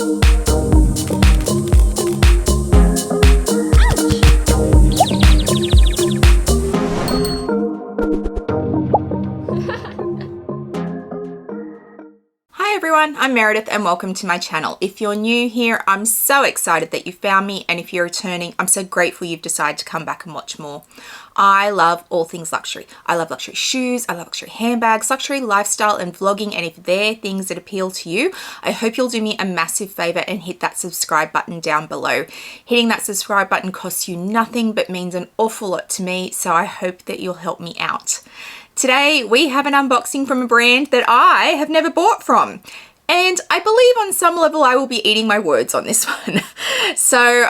Hi everyone, I'm Meredith and welcome to my channel. If you're new here, I'm so excited that you found me, and if you're returning, I'm so grateful you've decided to come back and watch more. I love all things luxury. I love luxury shoes, I love luxury handbags, luxury lifestyle and vlogging, and if they're things that appeal to you, I hope you'll do me a massive favor and hit that subscribe button down below. Hitting that subscribe button costs you nothing but means an awful lot to me, so I hope that you'll help me out. Today we have an unboxing from a brand that I have never bought from. And I believe on some level I will be eating my words on this one. So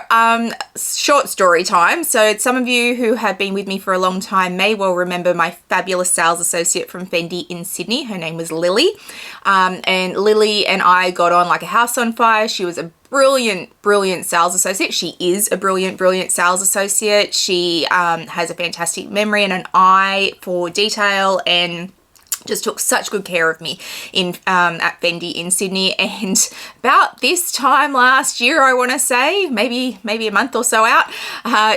short story time. So some of you who have been with me for a long time may well remember my fabulous sales associate from Fendi in Sydney. Her name was Lily. And Lily and I got on like a house on fire. She was a brilliant sales associate. She is a brilliant sales associate. She has a fantastic memory and an eye for detail, and just took such good care of me in at Fendi in Sydney. And about this time last year, I want to say, maybe a month or so out,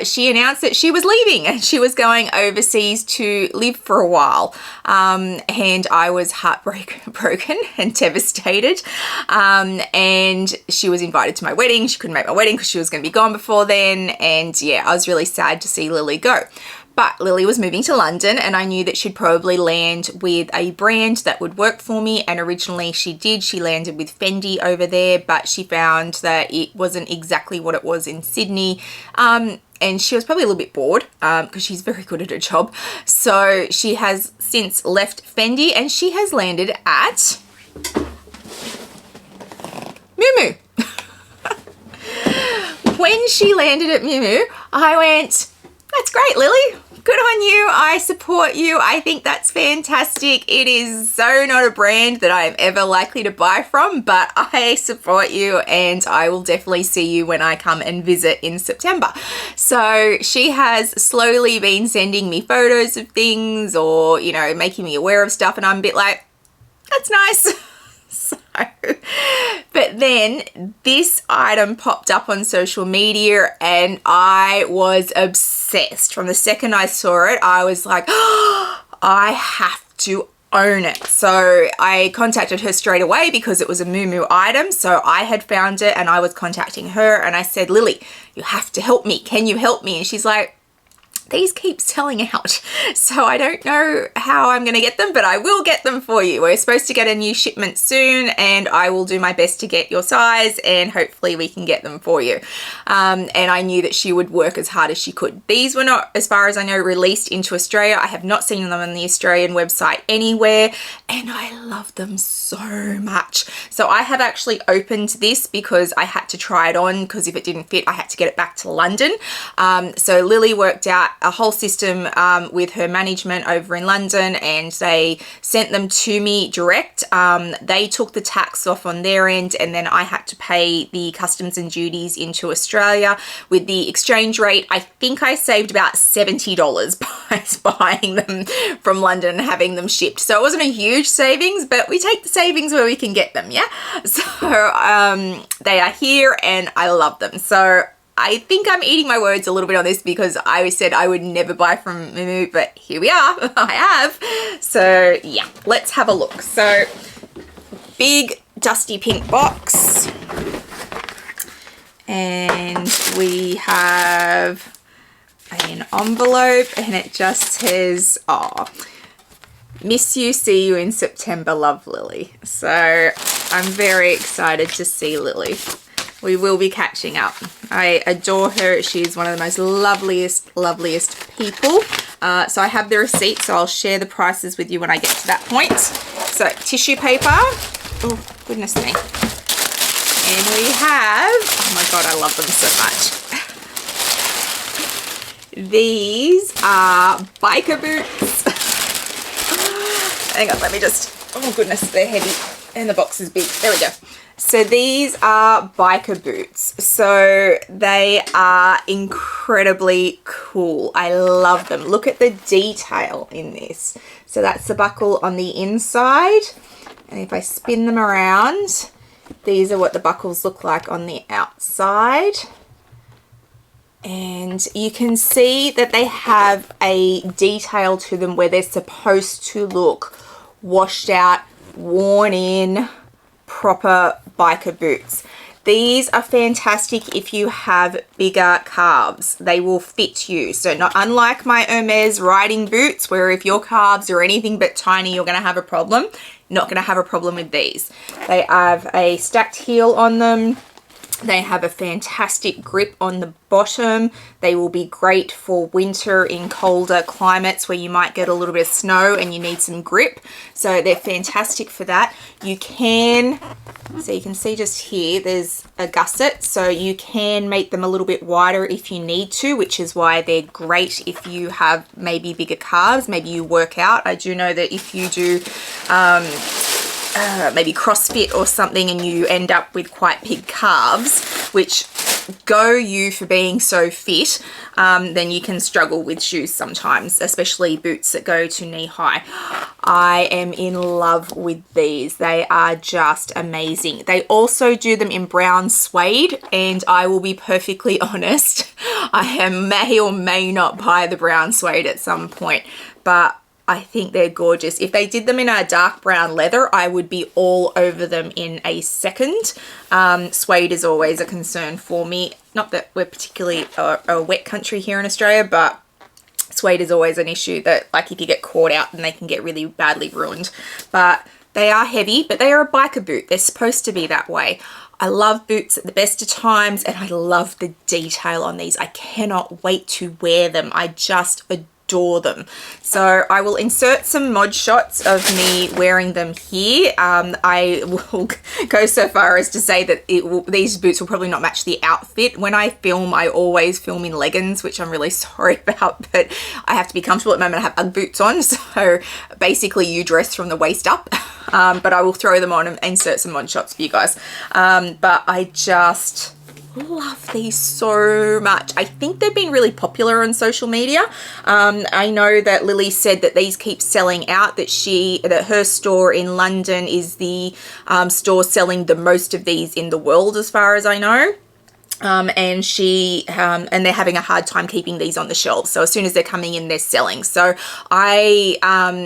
she announced that she was leaving and she was going overseas to live for a while. And I was heartbroken and devastated. And she was invited to my wedding. She couldn't make my wedding because she was going to be gone before then. And yeah, I was really sad to see Lily go. But Lily was moving to London and I knew that she'd probably land with a brand that would work for me, and originally she did. She landed with Fendi over there, but she found that it wasn't exactly what it was in Sydney. And she was probably a little bit bored because she's very good at her job. So she has since left Fendi and she has landed at Miu Miu. When she landed at Miu Miu, I went, "That's great, Lily. Good on you. I support you. I think that's fantastic. It is so not a brand that I am ever likely to buy from, but I support you and I will definitely see you when I come and visit in September." So she has slowly been sending me photos of things, or, you know, making me aware of stuff, and I'm a bit like, that's nice. But then this item popped up on social media and I was obsessed. From the second I saw it, I was like, oh, I have to own it. So I contacted her straight away because it was a Miu Miu item. So I had found it and I was contacting her and I said, "Lily, you have to help me. Can you help me?" And she's like, "These keep selling out, so I don't know how I'm going to get them, but I will get them for you. We're supposed to get a new shipment soon and I will do my best to get your size and hopefully we can get them for you." And I knew that she would work as hard as she could. These were not, as far as I know, released into Australia. I have not seen them on the Australian website anywhere, and I love them so much. So I have actually opened this because I had to try it on, because if it didn't fit, I had to get it back to London. So Lily worked out a whole system with her management over in London, and they sent them to me direct. They took the tax off on their end, and then I had to pay the customs and duties into Australia. With the exchange rate, I think I saved about $70 by buying them from London and having them shipped. So it wasn't a huge savings, but we take the savings where we can get them, yeah? So they are here and I love them. So I think I'm eating my words a little bit on this because I said I would never buy from Miu Miu, but here we are, I have. So yeah, let's have a look. So big dusty pink box, and we have an envelope and it just says, "Oh, miss you, see you in September, love, Lily." So I'm very excited to see Lily. We will be catching up. I adore her. She's one of the most loveliest people. So I have the receipt, so I'll share the prices with you when I get to that point. So tissue paper. Oh, goodness me. And we have, oh my God, I love them so much. These are biker boots. Hang on, let me just, oh goodness, they're heavy and the box is big. There we go. So these are biker boots. So they are incredibly cool. I love them. Look at the detail in this. So that's the buckle on the inside. And if I spin them around, These are what the buckles look like on the outside. And you can see that they have a detail to them where they're supposed to look washed out, worn in, proper biker boots. These are fantastic if you have bigger calves. They will fit you. So not unlike my Hermes riding boots, where if your calves are anything but tiny, you're going to have a problem. Not going to have a problem with these. They have a stacked heel on them. They have a fantastic grip on the bottom. They will be great for winter in colder climates where you might get a little bit of snow and you need some grip. So they're fantastic for that. You can, so you can see just here, there's a gusset. So you can make them a little bit wider if you need to, which is why they're great if you have maybe bigger calves, maybe you work out. I do know that if you do maybe CrossFit or something and you end up with quite big calves, which go you for being so fit, then you can struggle with shoes sometimes, especially boots that go to knee high. I am in love with these. They are just amazing. They also do them in brown suede, and I will be perfectly honest, I may or may not buy the brown suede at some point, but I think they're gorgeous. If they did them in a dark brown leather, I would be all over them in a second. Suede is always a concern for me. Not that we're particularly a wet country here in Australia, but suede is always an issue that, like, if you get caught out, then they can get really badly ruined. But they are heavy, but they are a biker boot. They're supposed to be that way. I love boots at the best of times, and I love the detail on these. I cannot wait to wear them. I just adore them. So I will insert some mod shots of me wearing them here. I will go so far as to say that these boots will probably not match the outfit. When I film, I always film in leggings, which I'm really sorry about, but I have to be comfortable. At the moment I have Ugg boots on, so basically you dress from the waist up. But I will throw them on and insert some mod shots for you guys. But I just love these so much. I think they've been really popular on social media. I know that Lily said that these keep selling out, that her store in London is the store selling the most of these in the world, as far as I know. And they're having a hard time keeping these on the shelves. So as soon as they're coming in, they're selling. So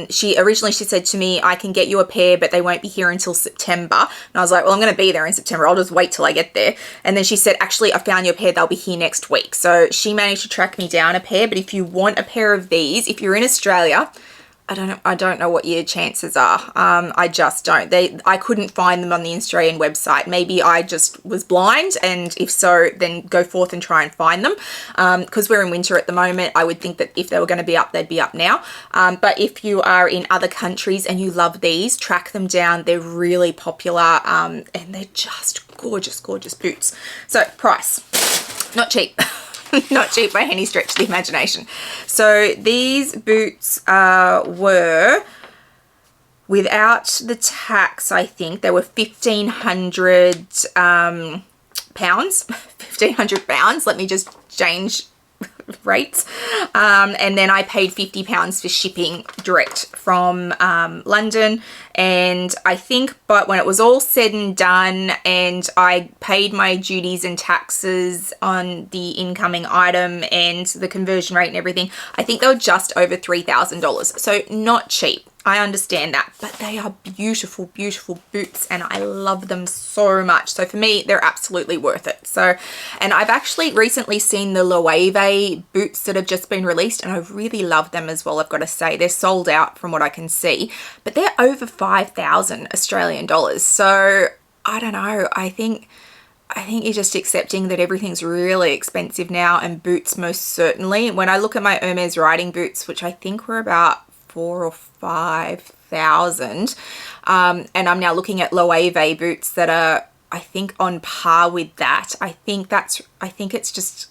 she originally said to me, I can get you a pair, but they won't be here until September. And I was like, well, I'm going to be there in September. I'll just wait till I get there. And then she said, actually, I found you a pair. They'll be here next week. So she managed to track me down a pair. But if you want a pair of these, if you're in Australia, I don't know what your chances are. I just don't. I couldn't find them on the Australian website. Maybe I just was blind, and if so, then go forth and try and find them. Because we're in winter at the moment, I would think that if they were going to be up, they'd be up now. But if you are in other countries and you love these, track them down. They're really popular, and they're just gorgeous, gorgeous boots. So price, not cheap. Not cheap by any stretch of the imagination. So these boots were, without the tax, I think they were £1,500 pounds. £1,500. Let me just change rates. And then I paid £50 for shipping direct from London. And I think, but when it was all said and done and I paid my duties and taxes on the incoming item and the conversion rate and everything, I think they were just over $3,000. So not cheap. I understand that, but they are beautiful, beautiful boots and I love them so much. So for me, they're absolutely worth it. So, and I've actually recently seen the Loewe boots that have just been released and I really love them as well. I've got to say they're sold out from what I can see, but they're over 5,000 Australian dollars. So I don't know. I think you're just accepting that everything's really expensive now, and boots most certainly. When I look at my Hermes riding boots, which I think were about 4,000 or 5,000, and I'm now looking at Loewe boots that are, I think, on par with that. I think it just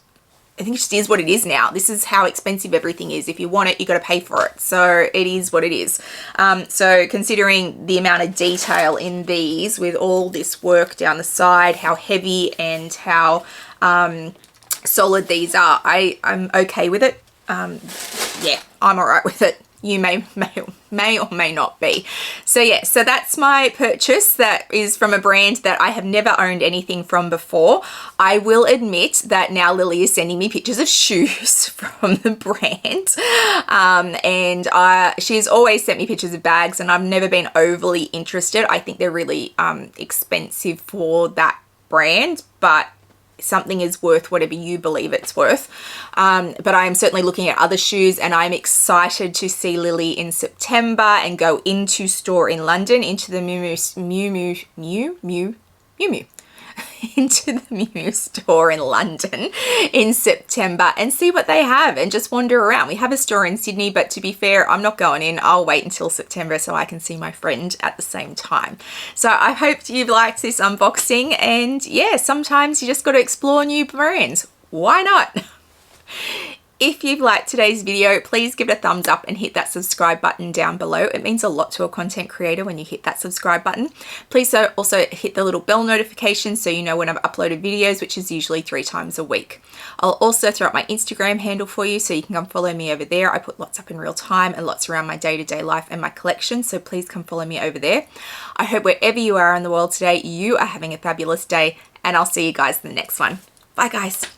is what it is now. This is how expensive everything is. If you want it, you got to pay for it. So it is what it is. So considering the amount of detail in these with all this work down the side, how heavy and how solid these are, I'm okay with it. Yeah, I'm all right with it. you may or may not be. So yeah, so that's my purchase. That is from a brand that I have never owned anything from before. I will admit that now Lily is sending me pictures of shoes from the brand, and she's always sent me pictures of bags, and I've never been overly interested. I think they're really expensive for that brand, but something is worth whatever you believe it's worth. But I am certainly looking at other shoes, and I'm excited to see Lily in September and go into store in London, into the Miu Miu into the Miu Miu store in London in September and see what they have and just wander around. We have a store in Sydney, but to be fair, I'm not going in. I'll wait until September so I can see my friend at the same time. So I hope you've liked this unboxing, and yeah, sometimes you just got to explore new brands. Why not? If you've liked today's video, please give it a thumbs up and hit that subscribe button down below. It means a lot to a content creator when you hit that subscribe button. Please also hit the little bell notification so you know when I've uploaded videos, which is usually 3 times a week. I'll also throw up my Instagram handle for you so you can come follow me over there. I put lots up in real time and lots around my day-to-day life and my collection, so please come follow me over there. I hope wherever you are in the world today, you are having a fabulous day, and I'll see you guys in the next one. Bye guys.